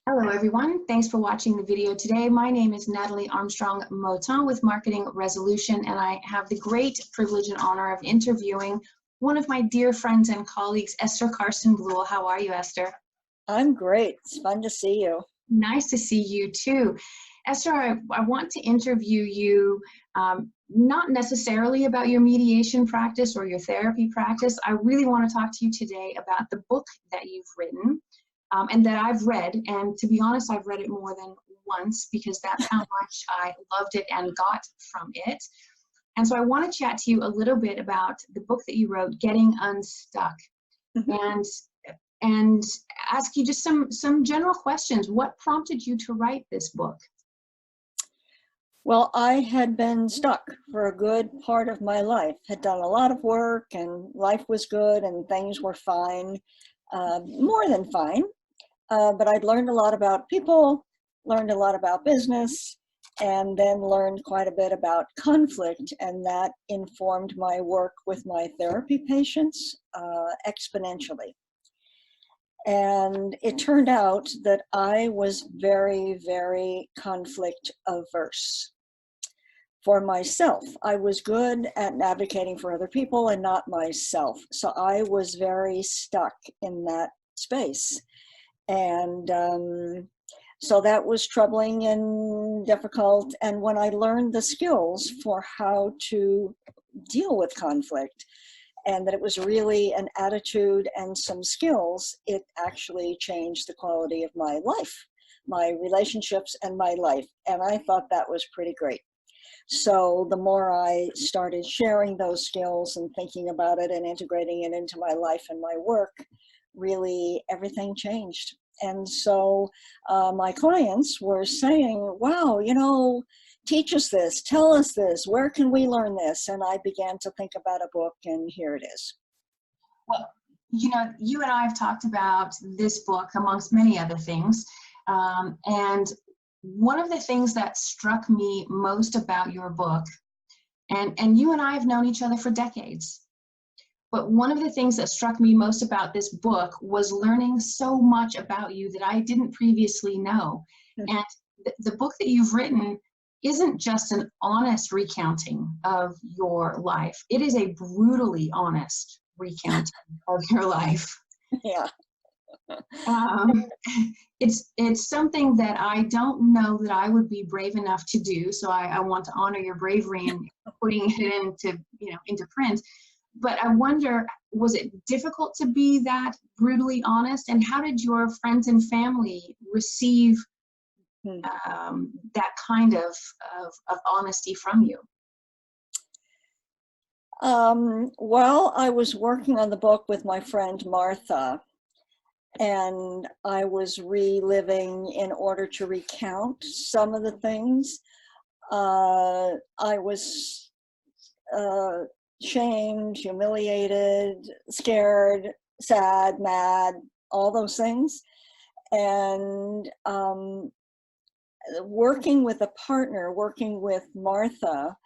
Hello everyone, thanks for watching the video today. My name is Natalie Armstrong-Motin with Marketing Resolution, and I have the great privilege and honor of interviewing one of my dear friends and colleagues, Esther Bleuel. How are you, Esther? I'm great. It's fun to see you. Nice to see you too. Esther, I want to interview you not necessarily about your mediation practice or your therapy practice. I really want to talk to you today about the book that you've written. And that I've read, and to be honest, I've read it more than once because that's how much I loved it and got from it. And so I want to chat to you a little bit about the book that you wrote, Getting Unstuck, and ask you just some general questions. What prompted you to write this book? Well, I had been stuck for a good part of my life, had done a lot of work and life was good and things were fine, more than fine. But I'd learned a lot about people, learned a lot about business, and then learned quite a bit about conflict, and that informed my work with my therapy patients exponentially. And it turned out that I was very, very conflict averse. For myself, I was good at advocating for other people and not myself. So I was very stuck in that space. And so that was troubling and difficult. And when I learned the skills for how to deal with conflict, and that it was really an attitude and some skills, it actually changed the quality of my life, my relationships and my life. And I thought that was pretty great. So the more I started sharing those skills and thinking about it and integrating it into my life and my work, really everything changed. And so my clients were saying, wow, teach us this, tell us this, where can we learn this? And I began to think about a book, and here it is. Well, you and I have talked about this book amongst many other things. And one of the things that struck me most about your book, and you and I have known each other for decades, but one of the things that struck me most about this book was learning so much about you that I didn't previously know. Mm-hmm. And the book that you've written isn't just an honest recounting of your life. It is a brutally honest recounting of your life. Yeah. It's something that I don't know that I would be brave enough to do. So I want to honor your bravery in putting it into print. But I wonder, was it difficult to be that brutally honest? And how did your friends and family receive that kind of honesty from you? Well, I was working on the book with my friend Martha, and I was reliving in order to recount some of the things. I was shamed, humiliated, scared, sad, mad, all those things. And working with a partner, working with Martha,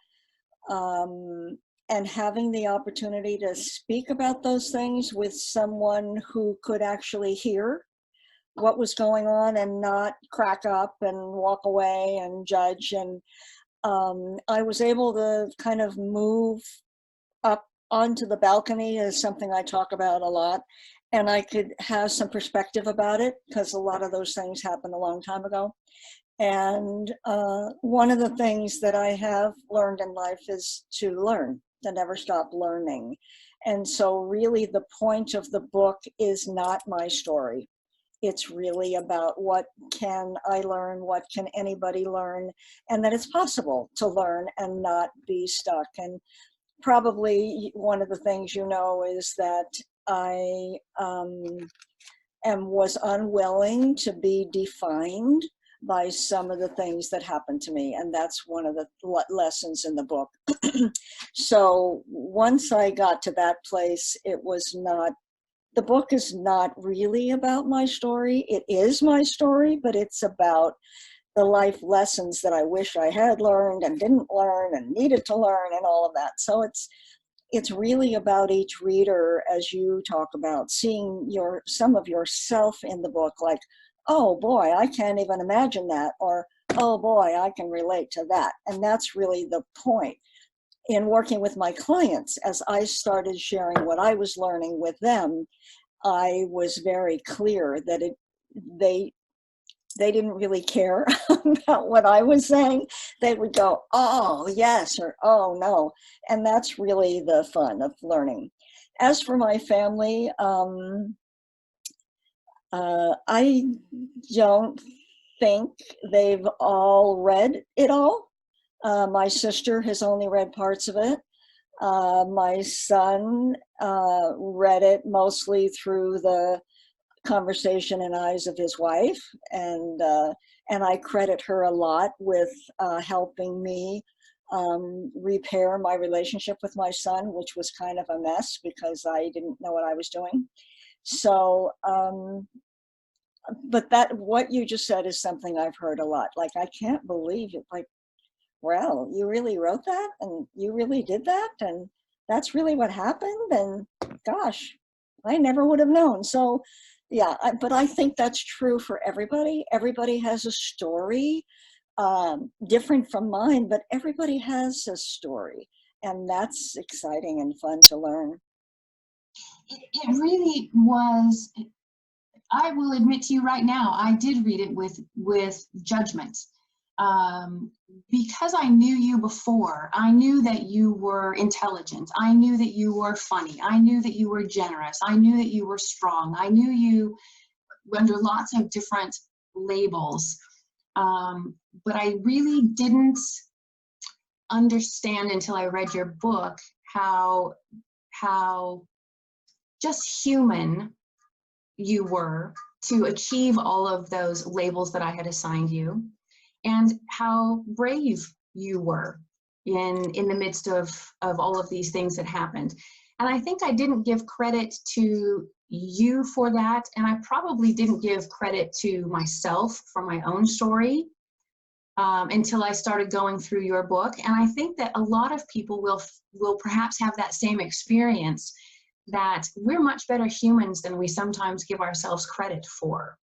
and having the opportunity to speak about those things with someone who could actually hear what was going on and not crack up and walk away and judge. And I was able to kind of move up onto the balcony, is something I talk about a lot, and I could have some perspective about it because a lot of those things happened a long time ago. And one of the things that I have learned in life is to learn, to never stop learning. And so really the point of the book is not my story. It's really about what can I learn, what can anybody learn, and that it's possible to learn and not be stuck. And probably one of the things is that I was unwilling to be defined by some of the things that happened to me. And that's one of the lessons in the book. So once I got to that place, the book is not really about my story. It is my story, but it's about the life lessons that I wish I had learned and didn't learn and needed to learn and all of that. So it's really about each reader, as you talk about, seeing some of yourself in the book, like, oh boy, I can't even imagine that, or oh boy, I can relate to that. And that's really the point. In working with my clients, as I started sharing what I was learning with them, I was very clear that they didn't really care about what I was saying. They would go, oh yes, or oh no. And that's really the fun of learning. As for my family, I don't think they've all read it all. My sister has only read parts of it. My son read it mostly through the conversation and eyes of his wife, and I credit her a lot with helping me repair my relationship with my son, which was kind of a mess because I didn't know what I was doing. So, but that what you just said is something I've heard a lot. Like, I can't believe it. Like, well, you really wrote that, and you really did that, and that's really what happened. And gosh, I never would have known. So yeah, but I think that's true for everybody. Everybody has a story, different from mine, but everybody has a story, and that's exciting and fun to learn. It really was. I will admit to you right now, I did read it with judgment. Because I knew you before, I knew that you were intelligent. I knew that you were funny. I knew that you were generous. I knew that you were strong. I knew you under lots of different labels. But I really didn't understand until I read your book how just human you were to achieve all of those labels that I had assigned you, and how brave you were in the midst of all of these things that happened. And I think I didn't give credit to you for that, and I probably didn't give credit to myself for my own story until I started going through your book. And I think that a lot of people will perhaps have that same experience, that we're much better humans than we sometimes give ourselves credit for.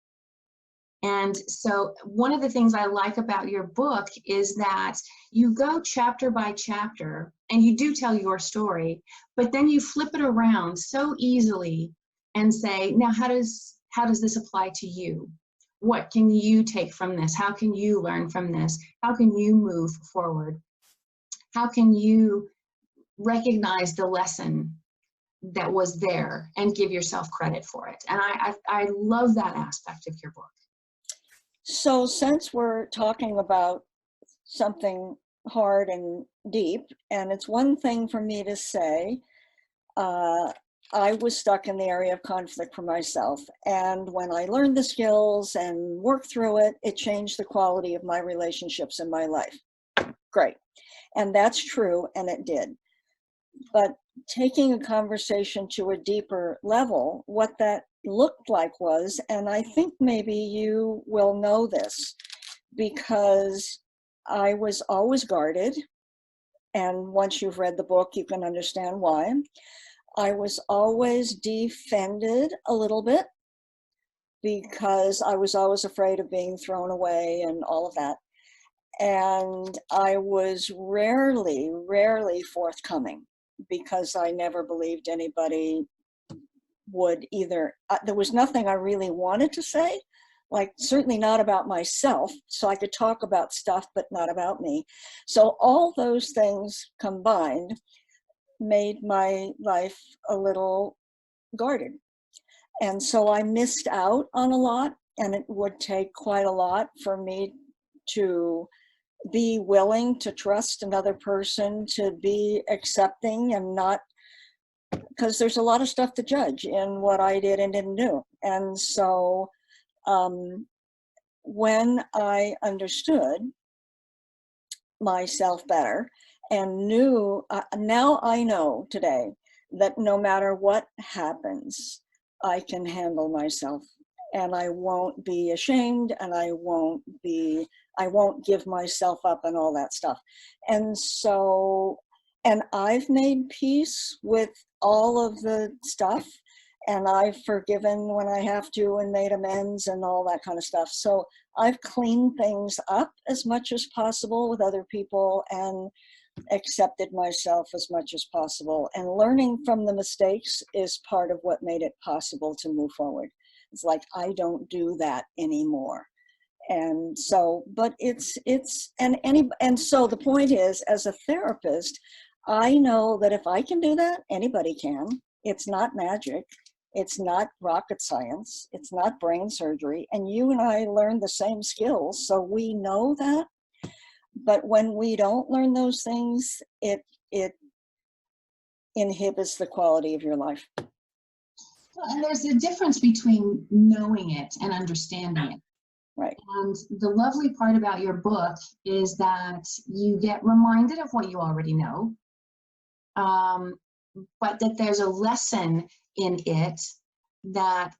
And so one of the things I like about your book is that you go chapter by chapter and you do tell your story, but then you flip it around so easily and say, now how does this apply to you? What can you take from this? How can you learn from this? How can you move forward? How can you recognize the lesson that was there and give yourself credit for it? And I love that aspect of your book. So since we're talking about something hard and deep, and it's one thing for me to say, I was stuck in the area of conflict for myself. And when I learned the skills and worked through it, it changed the quality of my relationships in my life. Great. And that's true, and it did. But taking a conversation to a deeper level, what that looked like was, and I think maybe you will know this, because I was always guarded, and once you've read the book, you can understand why. I was always defended a little bit because I was always afraid of being thrown away and all of that. And I was rarely forthcoming because I never believed anybody would either, there was nothing I really wanted to say, like certainly not about myself. So I could talk about stuff, but not about me. So all those things combined made my life a little guarded. And so I missed out on a lot, and it would take quite a lot for me to be willing to trust another person, to be accepting and not, because there's a lot of stuff to judge in what I did and didn't do. And so when I understood myself better and knew, now I know today that no matter what happens, I can handle myself, and I won't be ashamed, and I won't give myself up and all that stuff. And so, and I've made peace with all of the stuff, and I've forgiven when I have to and made amends and all that kind of stuff. So I've cleaned things up as much as possible with other people and accepted myself as much as possible. And learning from the mistakes is part of what made it possible to move forward. It's like, I don't do that anymore. And so, but and so the point is, as a therapist, I know that if I can do that, anybody can. It's not magic. It's not rocket science. It's not brain surgery. And you and I learn the same skills, so we know that. But when we don't learn those things, it inhibits the quality of your life. Well, and there's a difference between knowing it and understanding it. Right. And the lovely part about your book is that you get reminded of what you already know, but that there's a lesson in it that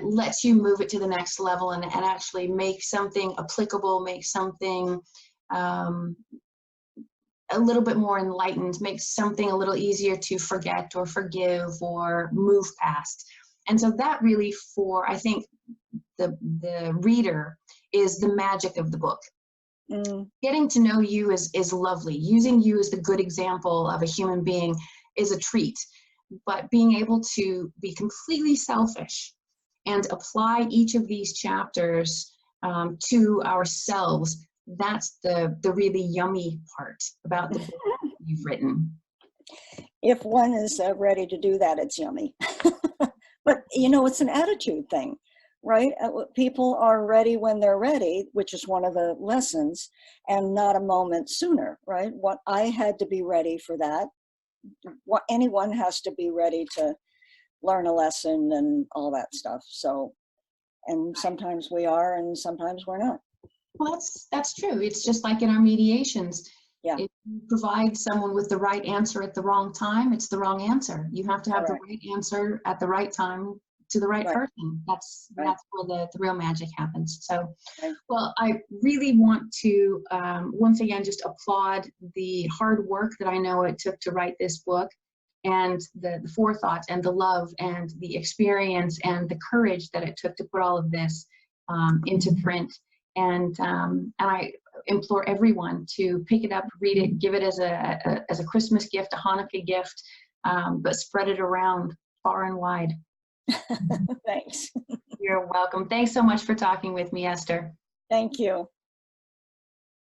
lets you move it to the next level and actually make something applicable, make something a little bit more enlightened, make something a little easier to forget or forgive or move past. And so that really, for I think the reader, is the magic of the book. Getting to know you is lovely. Using you as the good example of a human being is a treat. But being able to be completely selfish and apply each of these chapters to ourselves, that's the really yummy part about the book you've written. If one is ready to do that, it's yummy. But, you know, it's an attitude thing, right? People are ready when they're ready, which is one of the lessons, and not a moment sooner, right? What I had to be ready for that. Anyone has to be ready to learn a lesson and all that stuff. So, and sometimes we are, and sometimes we're not. Well, that's true. It's just like in our mediations. Yeah. If you provide someone with the right answer at the wrong time, it's the wrong answer. You have to have the right answer at the right time to the right person. That's where the real magic happens. So, well, I really want to once again just applaud the hard work that I know it took to write this book, and the forethought and the love and the experience and the courage that it took to put all of this into print. And I implore everyone to pick it up, read it, give it as a Christmas gift, a Hanukkah gift, but spread it around far and wide. Thanks. You're welcome. Thanks so much for talking with me, Esther. Thank you.